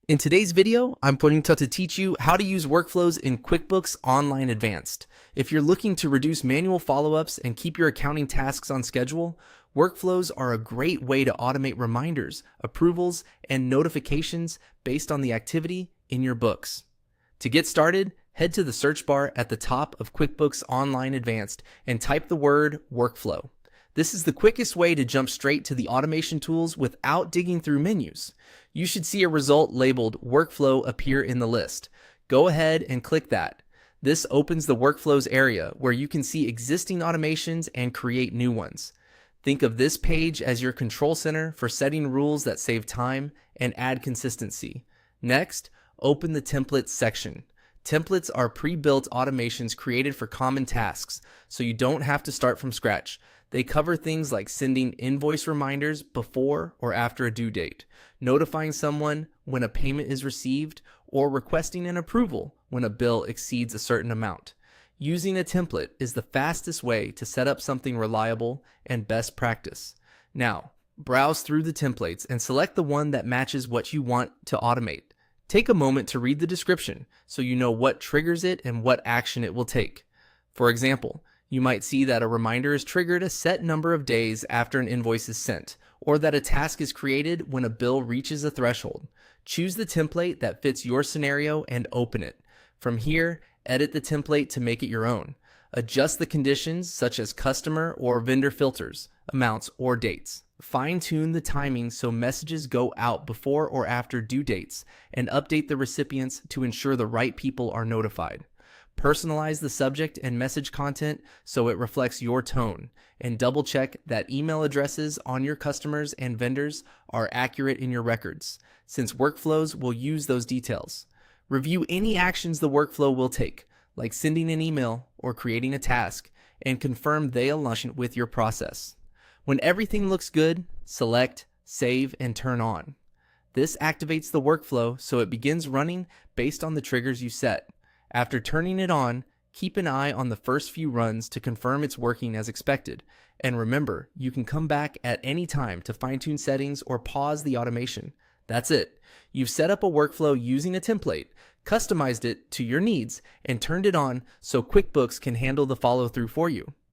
In today's video, I'm going to teach you how to use workflows in QuickBooks Online Advanced. If you're looking to reduce manual follow-ups and keep your accounting tasks on schedule, workflows are a great way to automate reminders, approvals, and notifications based on the activity in your books. To get started, head to the search bar at the top of QuickBooks Online Advanced and type the word workflow. This is the quickest way to jump straight to the automation tools without digging through menus. You should see a result labeled Workflow appear in the list. Go ahead and click that. This opens the Workflows area where you can see existing automations and create new ones. Think of this page as your control center for setting rules that save time and add consistency. Next, open the Templates section. Templates are pre-built automations created for common tasks, so you don't have to start from scratch. They cover things like sending invoice reminders before or after a due date, notifying someone when a payment is received, or requesting an approval when a bill exceeds a certain amount. Using a template is the fastest way to set up something reliable and best practice. Now, browse through the templates and select the one that matches what you want to automate. Take a moment to read the description so you know what triggers it and what action it will take. For example, you might see that a reminder is triggered a set number of days after an invoice is sent, or that a task is created when a bill reaches a threshold. Choose the template that fits your scenario and open it. From here, edit the template to make it your own. Adjust the conditions such as customer or vendor filters, amounts, or dates. Fine-tune the timing so messages go out before or after due dates, and update the recipients to ensure the right people are notified. Personalize the subject and message content so it reflects your tone, and double-check that email addresses on your customers and vendors are accurate in your records, since workflows will use those details. Review any actions the workflow will take, like sending an email or creating a task, and confirm they align with your process. When everything looks good, select, save, and turn on. This activates the workflow so it begins running based on the triggers you set. After turning it on, keep an eye on the first few runs to confirm it's working as expected. And remember, you can come back at any time to fine-tune settings or pause the automation. That's it. You've set up a workflow using a template, customized it to your needs, and turned it on so QuickBooks can handle the follow-through for you.